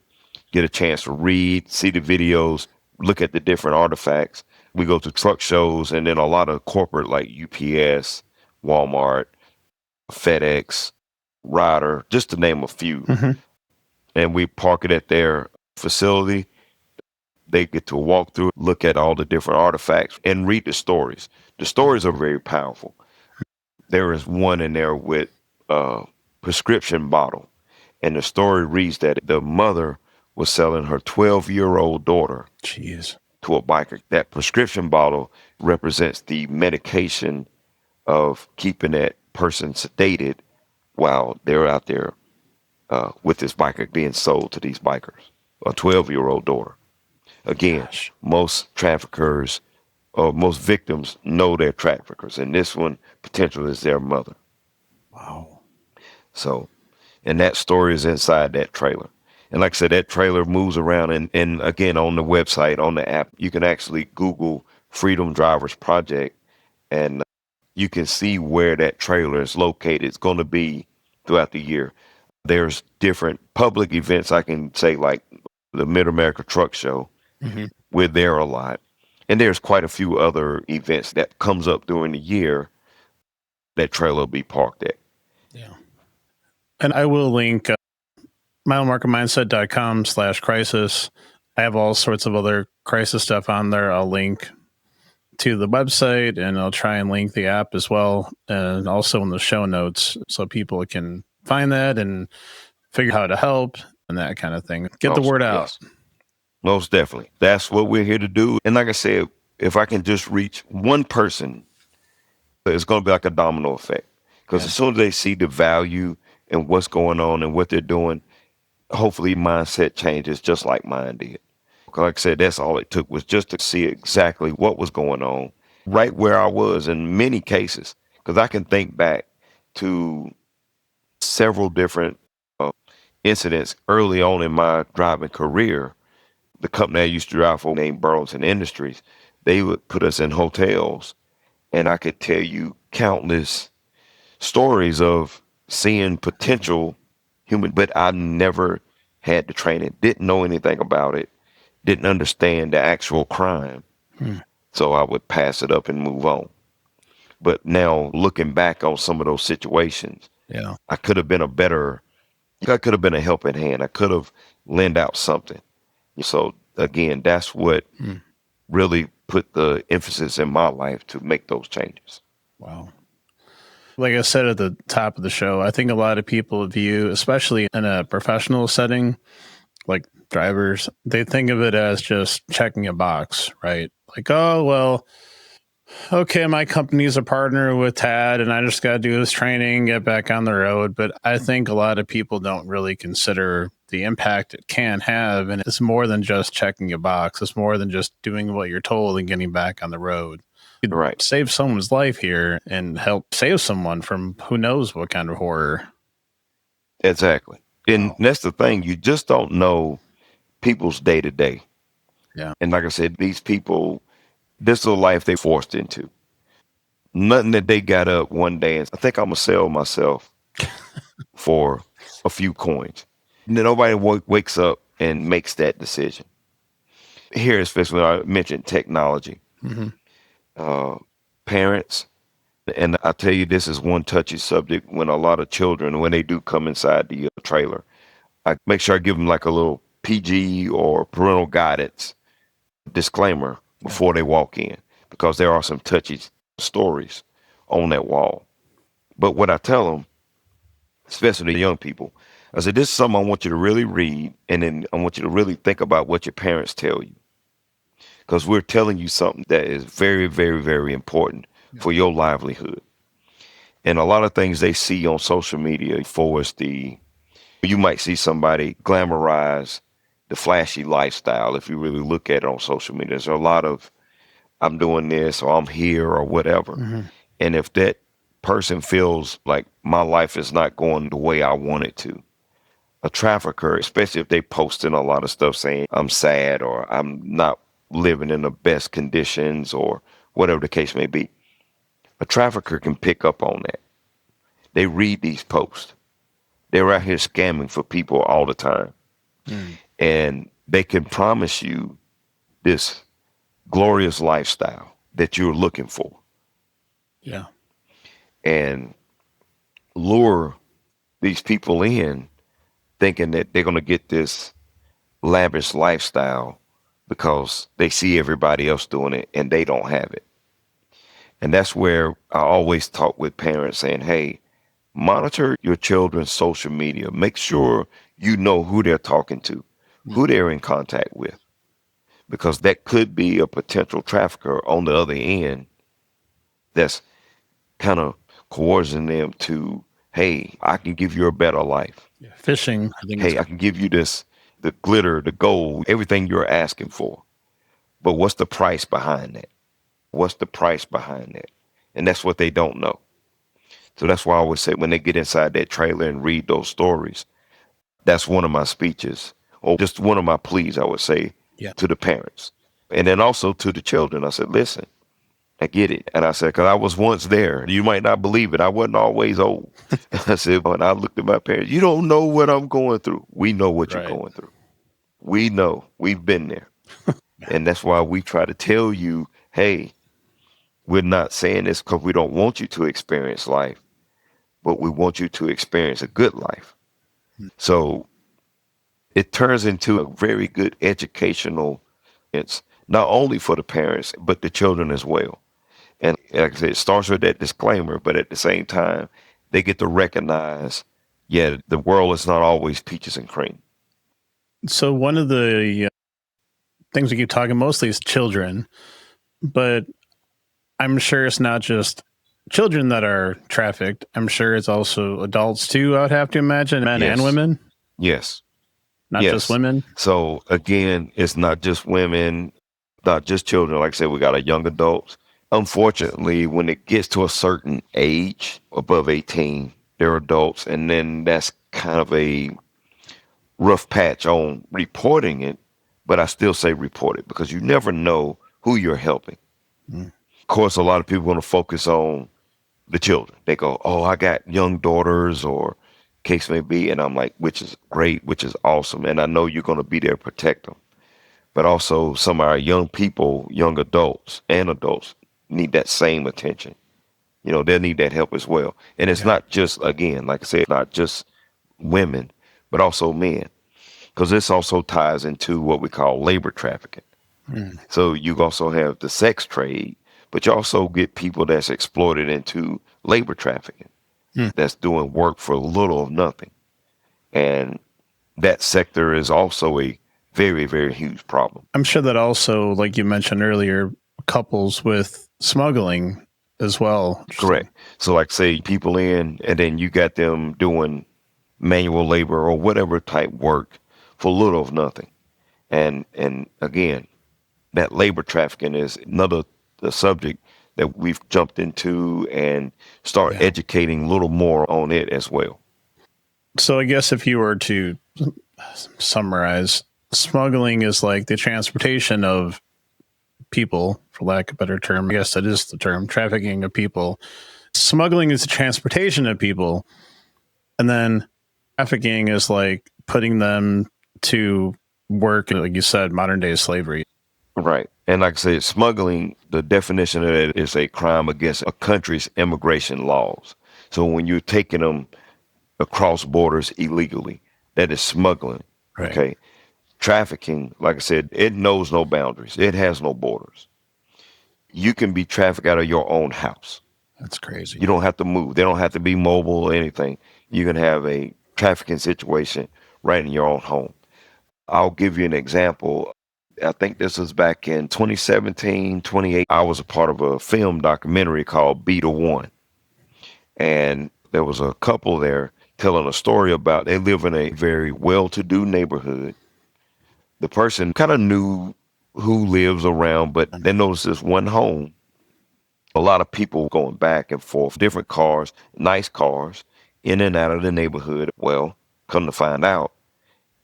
get a chance to read, see the videos, look at the different artifacts. We go to truck shows and then a lot of corporate like UPS, Walmart, FedEx, Ryder, just to name a few. Mm-hmm. And we park it at their facility. They get to walk through, look at all the different artifacts and read the stories. The stories are very powerful. There is one in there with a prescription bottle. And the story reads that the mother was selling her 12-year-old daughter Jeez. to a biker. That prescription bottle represents the medication of keeping that person sedated while they're out there with this biker being sold to these bikers, a 12-year-old daughter. Again, most traffickers or most victims know they're traffickers, and this one potentially is their mother. Wow. So, and that story is inside that trailer. And like I said, that trailer moves around. And again, on the website, on the app, you can actually Google Freedom Drivers Project, and you can see where that trailer is located. It's going to be throughout the year. There's different public events, I can say, like the Mid-America Truck Show. Mm-hmm. We're there a lot. And there's quite a few other events that comes up during the year that trailer will be parked at. Yeah. And I will link milemarkermindset.com/crisis. I have all sorts of other crisis stuff on there. I'll link to the website, and I'll try and link the app as well, and also in the show notes so people can find that and figure out how to help and that kind of thing. Get the word out. Yes. Most definitely. That's what we're here to do. And like I said, if I can just reach one person, it's going to be like a domino effect. Because as soon as they see the value and what's going on and what they're doing, hopefully mindset changes just like mine did. Like I said, that's all it took, was just to see exactly what was going on right where I was in many cases. Because I can think back to several different incidents early on in my driving career. The company I used to drive for, named Burlington Industries, they would put us in hotels, and I could tell you countless stories of seeing potential human, but I never had the training, didn't know anything about it, didn't understand the actual crime. So I would pass it up and move on. But now looking back on some of those situations, I could have been I could have been a helping hand. I could have lent out something. So again, that's what really put the emphasis in my life to make those changes. Wow. Like I said at the top of the show, I think a lot of people view, especially in a professional setting, like drivers, they think of it as just checking a box, right? Like, oh, well, okay, my company's a partner with TAD and I just got to do this training, get back on the road. But I think a lot of people don't really consider the impact it can have. And it's more than just checking a box. It's more than just doing what you're told and getting back on the road. You could Right. save someone's life here and help save someone from who knows what kind of horror. Exactly. And that's the thing. You just don't know people's day to day. Yeah. And like I said, these people, this is a life they forced into. Nothing that they got up one day and I think I'm going to sell myself for a few coins. Nobody wakes up and makes that decision. Here, especially when I mentioned technology, parents, and I tell you, this is one touchy subject when a lot of children, when they do come inside the trailer, I make sure I give them like a little PG or parental guidance disclaimer before they walk in, because there are some touchy stories on that wall. But what I tell them, especially the young people, I said, this is something I want you to really read, and then I want you to really think about what your parents tell you. Because we're telling you something that is very, very, very important for your livelihood. And a lot of things they see on social media for us, you might see somebody glamorize the flashy lifestyle. If you really look at it on social media, there's a lot of, I'm doing this or I'm here or whatever. And if that person feels like my life is not going the way I want it to, a trafficker, especially if they posting a lot of stuff saying I'm sad or I'm not living in the best conditions or whatever the case may be, a trafficker can pick up on that. They read these posts. They're out here scamming for people all the time. And they can promise you this glorious lifestyle that you're looking for. Yeah. And lure these people in thinking that they're going to get this lavish lifestyle because they see everybody else doing it and they don't have it. And that's where I always talk with parents saying, hey, monitor your children's social media. Make sure you know who they're talking to, who they're in contact with, because that could be a potential trafficker on the other end that's kind of coercing them to, hey, I can give you a better life. Fishing. I can give you this, the glitter, the gold, everything you're asking for. But what's the price behind that? What's the price behind that? And that's what they don't know. So that's why I always say when they get inside that trailer and read those stories, that's one of my speeches, or just one of my pleas, I would say, to the parents. And then also to the children. I said, listen, I get it. And I said, because I was once there. You might not believe it. I wasn't always old. I said, when I looked at my parents, you don't know what I'm going through. We know what you're going through. We know. We've been there. And that's why we try to tell you, hey, we're not saying this because we don't want you to experience life, but we want you to experience a good life. So it turns into a very good educational experience, not only for the parents, but the children as well. And like I said, it starts with that disclaimer, but at the same time, they get to recognize, yeah, the world is not always peaches and cream. So one of the things we keep talking mostly is children, but I'm sure it's not just children that are trafficked. I'm sure it's also adults too, I would have to imagine, men and Yes. women, Yes. not just Yes. women. So again, it's not just women, not just children. Like I said, we got a young adults. Unfortunately, when it gets to a certain age, above 18, they're adults. And then that's kind of a rough patch on reporting it. But I still say report it because you never know who you're helping. Mm. Of course, a lot of people want to focus on the children. They go, oh, I got young daughters or case may be. And I'm like, which is great, which is awesome. And I know you're going to be there to protect them. But also some of our young people, young adults and adults need that same attention. You know, they need that help as well. And it's not just, again, like I said, not just women, but also men. Because this also ties into what we call labor trafficking. Mm. So you also have the sex trade, but you also get people that's exploited into labor trafficking, that's doing work for little or nothing. And that sector is also a very, very huge problem. I'm sure that also, like you mentioned earlier, couples with smuggling as well. Correct. So like say people in and then you got them doing manual labor or whatever type work for little of nothing. And again, that labor trafficking is another the subject that we've jumped into and start educating a little more on it as well. So I guess if you were to summarize, smuggling is like the transportation of people, for lack of a better term. I guess that is the term, trafficking of people. Smuggling is the transportation of people. And then trafficking is like putting them to work, like you said, modern day slavery. Right. And like I said, smuggling, the definition of it is a crime against a country's immigration laws. So when you're taking them across borders illegally, that is smuggling. Right. Okay. Trafficking, like I said, it knows no boundaries. It has no borders. You can be trafficked out of your own house. That's crazy. You don't have to move. They don't have to be mobile or anything. You can have a trafficking situation right in your own home. I'll give you an example. I think this was back in 2017, 2018. I was a part of a film documentary called Be the One. And there was a couple there telling a story about they live in a very well-to-do neighborhood. The person kind of knew who lives around, but they noticed this one home. A lot of people going back and forth, different cars, nice cars, in and out of the neighborhood. Well, come to find out,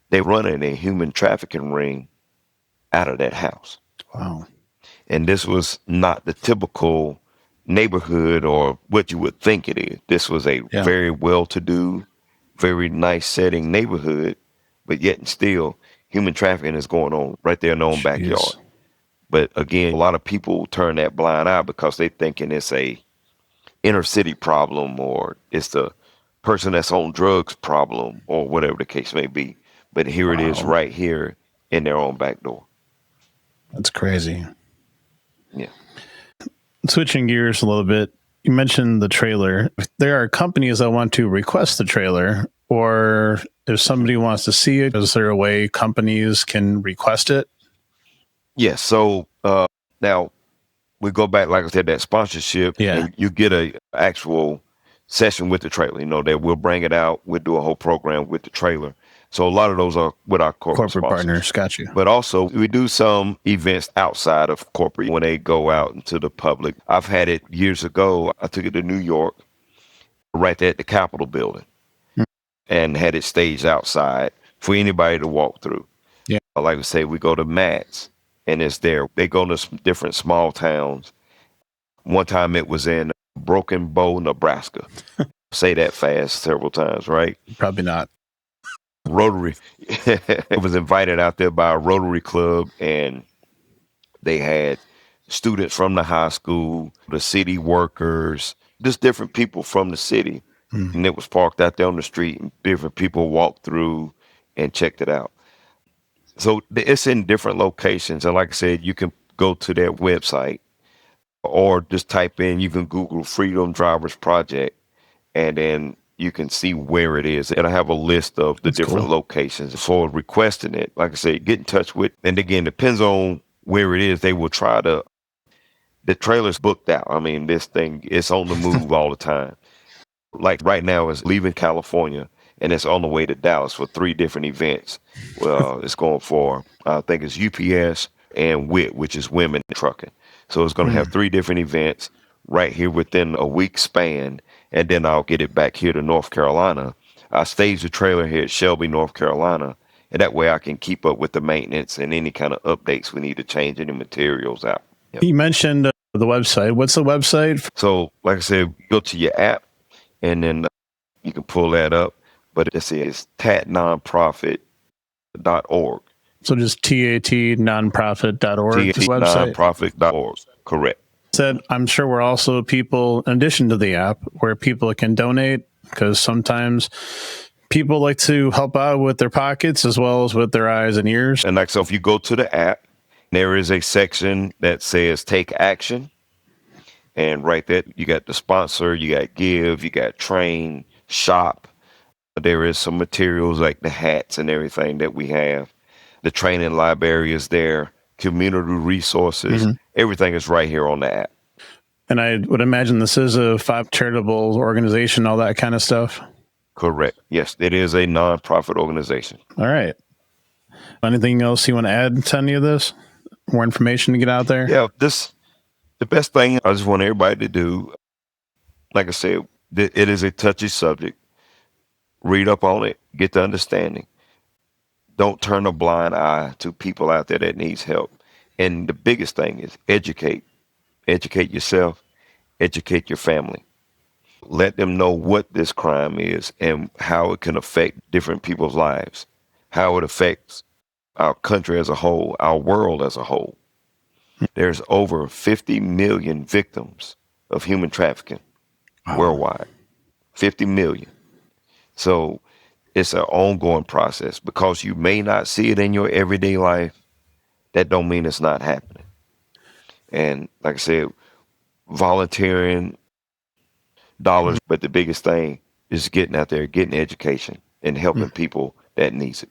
they running a human trafficking ring out of that house. Wow. And this was not the typical neighborhood or what you would think it is. This was a very well-to-do, very nice setting neighborhood, but yet and still, human trafficking is going on right there in their own backyard. But again, a lot of people turn that blind eye because they thinking it's a inner city problem or it's the person that's on drugs problem or whatever the case may be. But here it is right here in their own back door. That's crazy. Yeah. Switching gears a little bit, you mentioned the trailer. If there are companies that want to request the trailer, or if somebody wants to see it, is there a way companies can request it? Yes. So now we go back, like I said, that sponsorship, and you get a actual session with the trailer. You know, that we'll bring it out. We'll do a whole program with the trailer. So a lot of those are with our corporate partners. Got you. But also we do some events outside of corporate when they go out into the public. I've had it years ago. I took it to New York, right there at the Capitol building, and had it staged outside for anybody to walk through. Yeah. Like I say, we go to Matt's and it's there. They go to some different small towns. One time it was in Broken Bow, Nebraska. Say that fast several times, right? Probably not. Rotary. It was invited out there by a Rotary club, and They had students from the high school, the city workers, just different people from the city. Hmm. And it was parked out there on the street, and different people walked through and checked it out. So it's in different locations. And like I said, you can go to their website or just type in, you can Google Freedom Drivers Project, and then you can see where it is. And I have a list of the That's different cool. locations for requesting it. Like I said, get in touch with, and again, depends on where it is. They will try to, the trailer's booked out. I mean, this thing, it's on the move all the time. Like right now, it's leaving California and it's on the way to Dallas for 3 different events. Well, it's going for, I think it's UPS and WIT, which is Women Trucking. So it's going to Hmm. have 3 different events right here within a week span. And then I'll get it back here to North Carolina. I staged the trailer here at Shelby, North Carolina. And that way I can keep up with the maintenance and any kind of updates we need to change any materials out. Yep. You mentioned the website. What's the website? So, like I said, go to your app and then you can pull that up. But it's tatnonprofit.org. So just tatnonprofit.org is the website. tatnonprofit.org. Correct. Said, I'm sure we're also people, in addition to the app, where people can donate, because sometimes people like to help out with their pockets as well as with their eyes and ears. And like, so if you go to the app, there is a section that says take action. And right there, you got the sponsor, you got give, you got train, shop. There is some materials like the hats and everything that we have. The training library is there, community resources, everything is right here on the app. And I would imagine this is a charitable organization, all that kind of stuff. Correct. Yes, it is a nonprofit organization. All right. Anything else you want to add to any of this? More information to get out there? Yeah, the best thing I just want everybody to do, like I said, it is a touchy subject. Read up on it, get the understanding. Don't turn a blind eye to people out there that needs help. And the biggest thing is educate. Educate yourself, educate your family. Let them know what this crime is and how it can affect different people's lives, how it affects our country as a whole, our world as a whole. There's over 50 million victims of human trafficking worldwide. 50 million. So it's an ongoing process. Because you may not see it in your everyday life, that don't mean it's not happening. And like I said, volunteering, dollars, but the biggest thing is getting out there, getting education and helping people that needs it.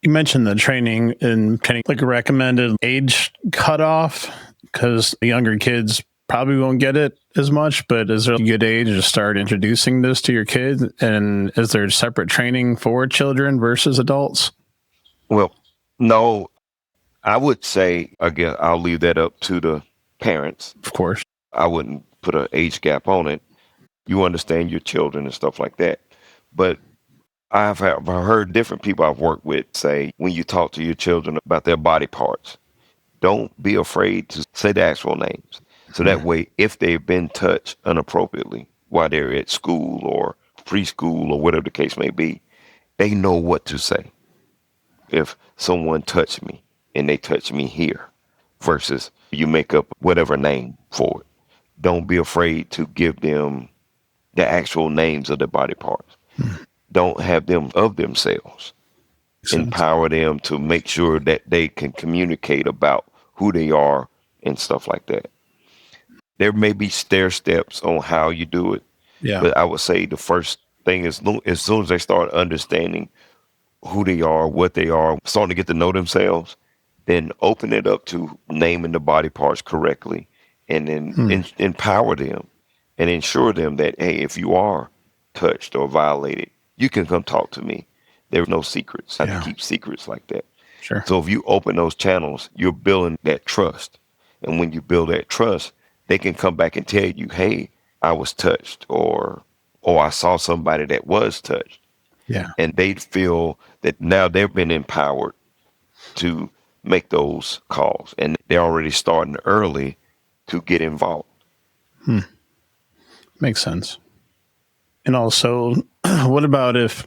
You mentioned the training and kind of like a recommended age cutoff, because the younger kids probably won't get it as much, but is there a good age to start introducing this to your kids? And is there separate training for children versus adults? Well, no, I would say, again, I'll leave that up to the parents. Of course. I wouldn't put an age gap on it. You understand your children and stuff like that. But I've heard different people I've worked with say, when you talk to your children about their body parts, don't be afraid to say the actual names. So that way, if they've been touched inappropriately while they're at school or preschool or whatever the case may be, they know what to say. If someone touched me and they touch me here versus you make up whatever name for it. Don't be afraid to give them the actual names of the body parts. Don't have them of themselves. Empower them to make sure that they can communicate about who they are and stuff like that. There may be stair steps on how you do it, but I would say the first thing is as soon as they start understanding who they are, what they are, starting to get to know themselves, then open it up to naming the body parts correctly and then empower them and ensure them that, hey, if you are touched or violated, you can come talk to me. There's no secrets. I have to keep secrets like that. Sure. So if you open those channels, you're building that trust. And when you build that trust, they can come back and tell you, hey, I was touched, or I saw somebody that was touched. Yeah. And they feel that now they've been empowered to make those calls. And they're already starting early to get involved. Makes sense. And also, what about if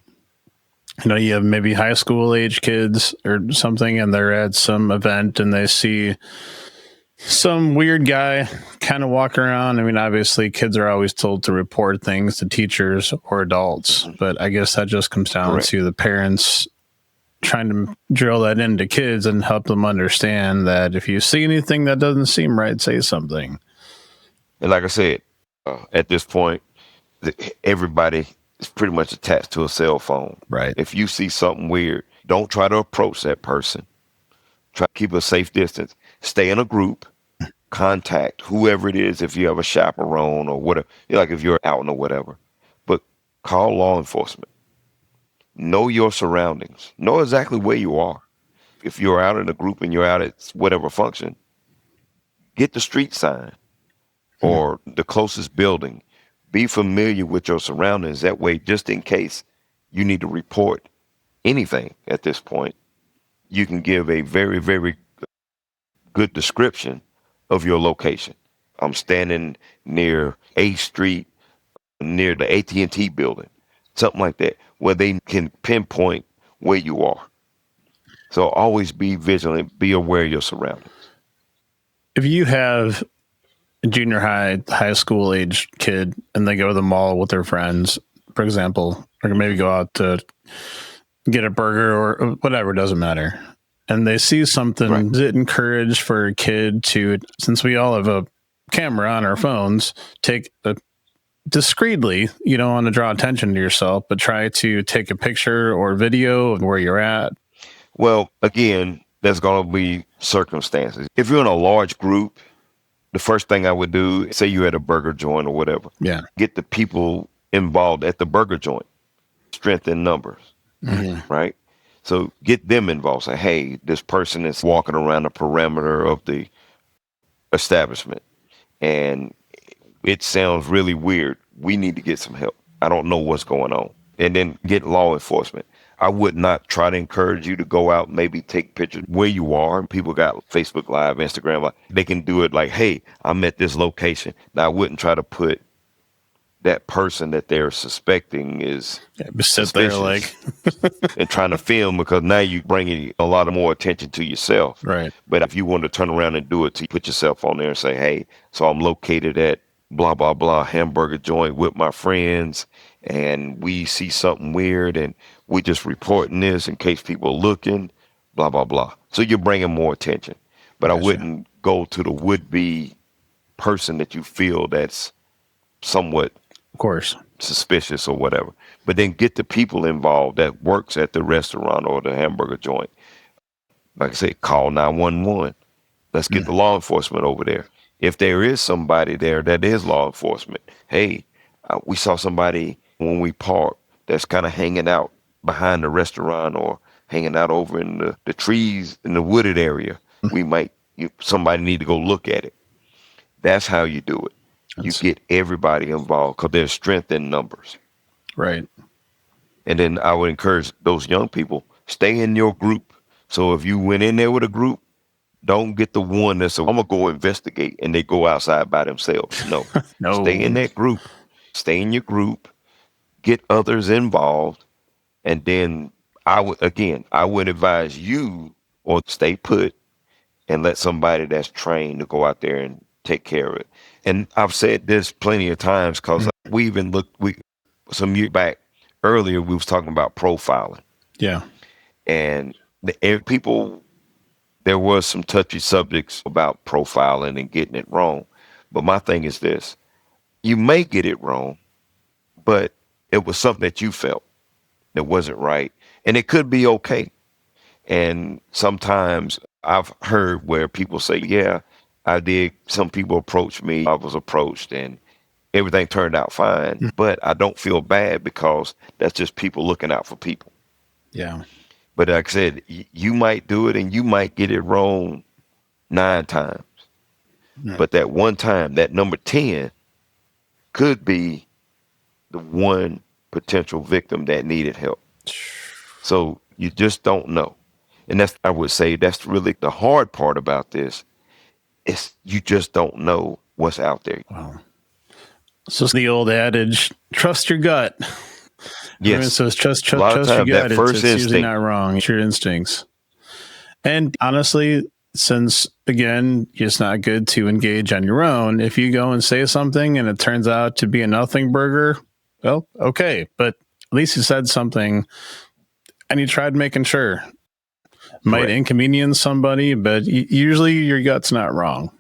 You have maybe high school age kids or something, and they're at some event and they see some weird guy kind of walk around. I mean, obviously, kids are always told to report things to teachers or adults, but I guess that just comes down Correct. to the parents trying to drill that into kids and help them understand that if you see anything that doesn't seem right, say something. And like I said, at this point, everybody is pretty much attached to a cell phone. Right. If you see something weird, don't try to approach that person. Try to keep a safe distance. Stay in a group. Contact whoever it is if you have a chaperone or whatever, like if you're out or whatever. But call law enforcement. Know your surroundings. Know exactly where you are. If you're out in a group and you're out at whatever function, get the street sign or the closest building. Be familiar with your surroundings. That way, just in case you need to report anything at this point, you can give a very, very good description of your location. I'm standing near A Street, near the AT&T building, something like that, where they can pinpoint where you are. So always be vigilant, be aware of your surroundings. If you have a junior high school age kid and they go to the mall with their friends, for example, or maybe go out to get a burger or whatever, doesn't matter, and they see something, right, is it encouraged for a kid to, since we all have a camera on our phones, take a discreetly, you don't want to draw attention to yourself, but try to take a picture or video of where you're at? Well, again, there's going to be circumstances. If you're in a large group, the first thing I would do, say you're at a burger joint or whatever, get the people involved at the burger joint, strength in numbers, right? So get them involved. Say, hey, this person is walking around the perimeter of the establishment and it sounds really weird. We need to get some help. I don't know what's going on. And then get law enforcement. I would not try to encourage you to go out and maybe take pictures where you are. People got Facebook Live, Instagram Live. They can do it like, hey, I'm at this location. Now, I wouldn't try to put that person that they're suspecting is sit there like and trying to film, because now you're bringing a lot of more attention to yourself. Right. But if you want to turn around and do it, to put yourself on there and say, hey, so I'm located at blah, blah, blah hamburger joint with my friends, and we see something weird, and we just reporting this in case people are looking, blah, blah, blah. So you're bringing more attention. But I wouldn't go to the would-be person that you feel that's somewhat, of course, suspicious or whatever. But then get the people involved that works at the restaurant or the hamburger joint. Like I said, call 911. Let's get the law enforcement over there. If there is somebody there that is law enforcement, hey, we saw somebody when we parked that's kind of hanging out behind the restaurant or hanging out over in the trees in the wooded area. Somebody need to go look at it. That's how you do it. You get everybody involved because there's strength in numbers. Right. And then I would encourage those young people, stay in your group. So if you went in there with a group, don't get the one that's, I'm going to go investigate, and they go outside by themselves. No. No. Stay in that group. Stay in your group. Get others involved. And then I would advise you or stay put and let somebody that's trained to go out there and take care of it. And I've said this plenty of times because we even some years back earlier, we was talking about profiling. Yeah. And there was some touchy subjects about profiling and getting it wrong. But my thing is this, you may get it wrong, but it was something that you felt that wasn't right. And it could be okay. And sometimes I've heard where people say, yeah, I did. Some people approached me. I was approached and everything turned out fine. But I don't feel bad because that's just people looking out for people. Yeah. But like I said, you might do it and you might get it wrong 9 times. But that one time, that number 10 could be the one potential victim that needed help. So you just don't know. And I would say that's really the hard part about this. Is you just don't know what's out there. Wow. It's just the old adage, trust your gut. Everyone Yes. says trust A lot of your times gut. that first It's usually instinct. not wrong. It's your instincts. And honestly, since again, it's not good to engage on your own. If you go and say something and it turns out to be a nothing burger, well, okay, but at least you said something and you tried making sure. Might Correct. inconvenience somebody, but usually your gut's not wrong.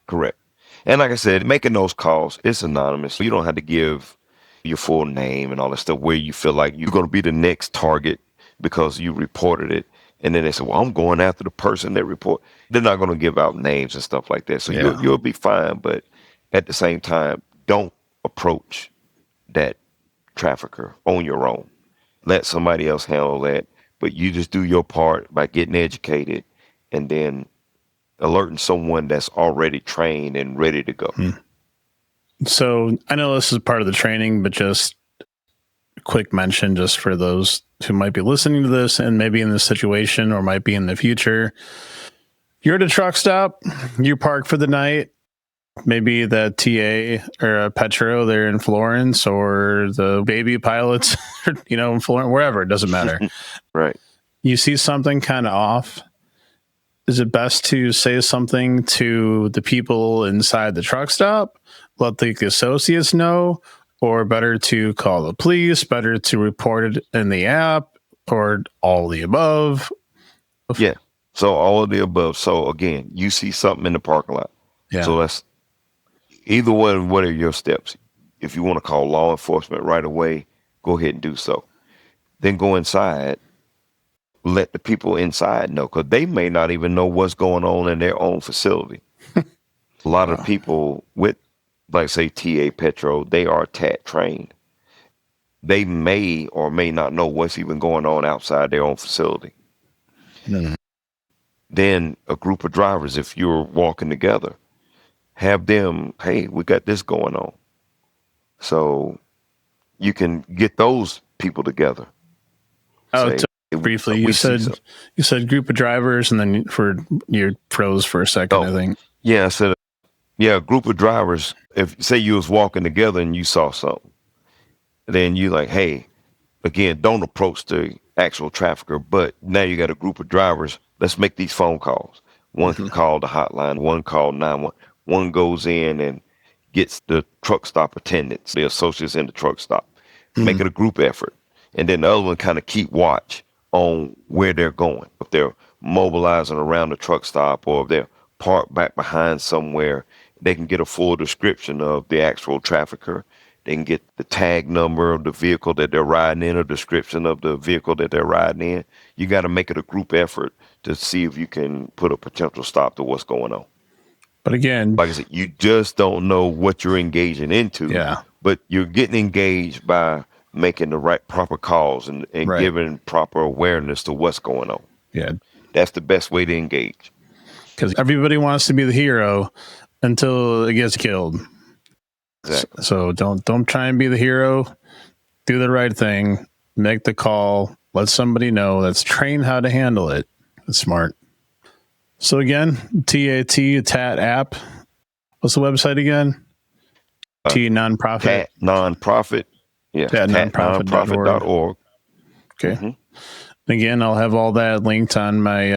Correct. And like I said, making those calls, it's anonymous. You don't have to give your full name and all that stuff where you feel like you're going to be the next target because you reported it. And then they say, well, I'm going after the person that report. They're not going to give out names and stuff like that. So Yeah. you'll be fine. But at the same time, don't approach that trafficker on your own. Let somebody else handle that. But you just do your part by getting educated and then alerting someone that's already trained and ready to go. So I know this is part of the training, but just a quick mention just for those who might be listening to this and maybe in this situation or might be in the future. You're at a truck stop, you park for the night, maybe the TA or a Petro there in Florence or the baby pilots, in Florence, wherever, it doesn't matter. Right. You see something kind of off. Is it best to say something to the people inside the truck stop, let the associates know, or better to call the police, better to report it in the app, or all the above? Yeah. So all of the above. So again, you see something in the parking lot. Yeah. So that's either one. What are your steps? If you want to call law enforcement right away, go ahead and do so. Then go inside. Let the people inside know, because they may not even know what's going on in their own facility. A lot of people with, like say, TA Petro, they are TAT trained. They may or may not know what's even going on outside their own facility. Mm-hmm. Then a group of drivers, if you're walking together, have them, hey, we got this going on. So you can get those people together. Oh, briefly, you said group of drivers, and then you froze for a second, I think. Yeah, I said, a group of drivers. If say you was walking together and you saw something, then you like, hey, again, don't approach the actual trafficker, but now you got a group of drivers. Let's make these phone calls. One can call the hotline, one call 911. One goes in and gets the truck stop attendants, the associates in the truck stop. Make it a group effort. And then the other one kind of keep watch on where they're going. If they're mobilizing around the truck stop or if they're parked back behind somewhere, they can get a full description of the actual trafficker. They can get the tag number of the vehicle that they're riding in, a description of the vehicle that they're riding in. You got to make it a group effort to see if you can put a potential stop to what's going on. But again, like I said, you just don't know what you're engaging into. Yeah. But you're getting engaged by making the right proper calls and Right. giving proper awareness to what's going on. Yeah. That's the best way to engage. Because everybody wants to be the hero until it gets killed. Exactly. So don't try and be the hero. Do the right thing. Make the call. Let somebody know that's trained how to handle it. That's smart. So again, TAT app. What's the website again? T nonprofit. TAT nonprofit. Yeah. TAT nonprofit.org. Okay. Again, I'll have all that linked on my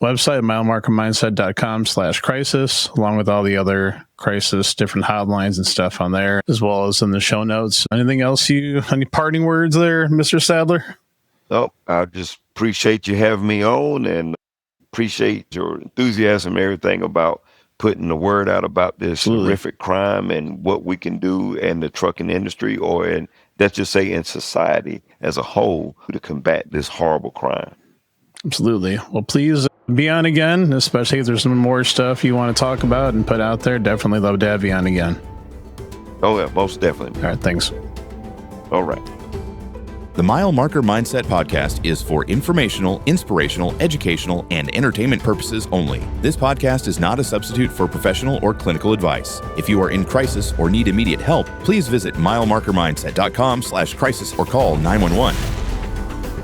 website, milemarkermindset.com/crisis, along with all the other crisis, different hotlines and stuff on there, as well as in the show notes. Anything else any parting words there, Mr. Sadler? Oh, I just appreciate you having me on and appreciate your enthusiasm, everything about putting the word out about this horrific crime and what we can do in the trucking industry let's just say in society as a whole to combat this horrible crime. Absolutely. Well, please be on again, especially if there's some more stuff you want to talk about and put out there. Definitely love to have you on again. Oh, yeah, most definitely. All right. Thanks. All right. The Mile Marker Mindset podcast is for informational, inspirational, educational, and entertainment purposes only. This podcast is not a substitute for professional or clinical advice. If you are in crisis or need immediate help, please visit milemarkermindset.com/crisis or call 911.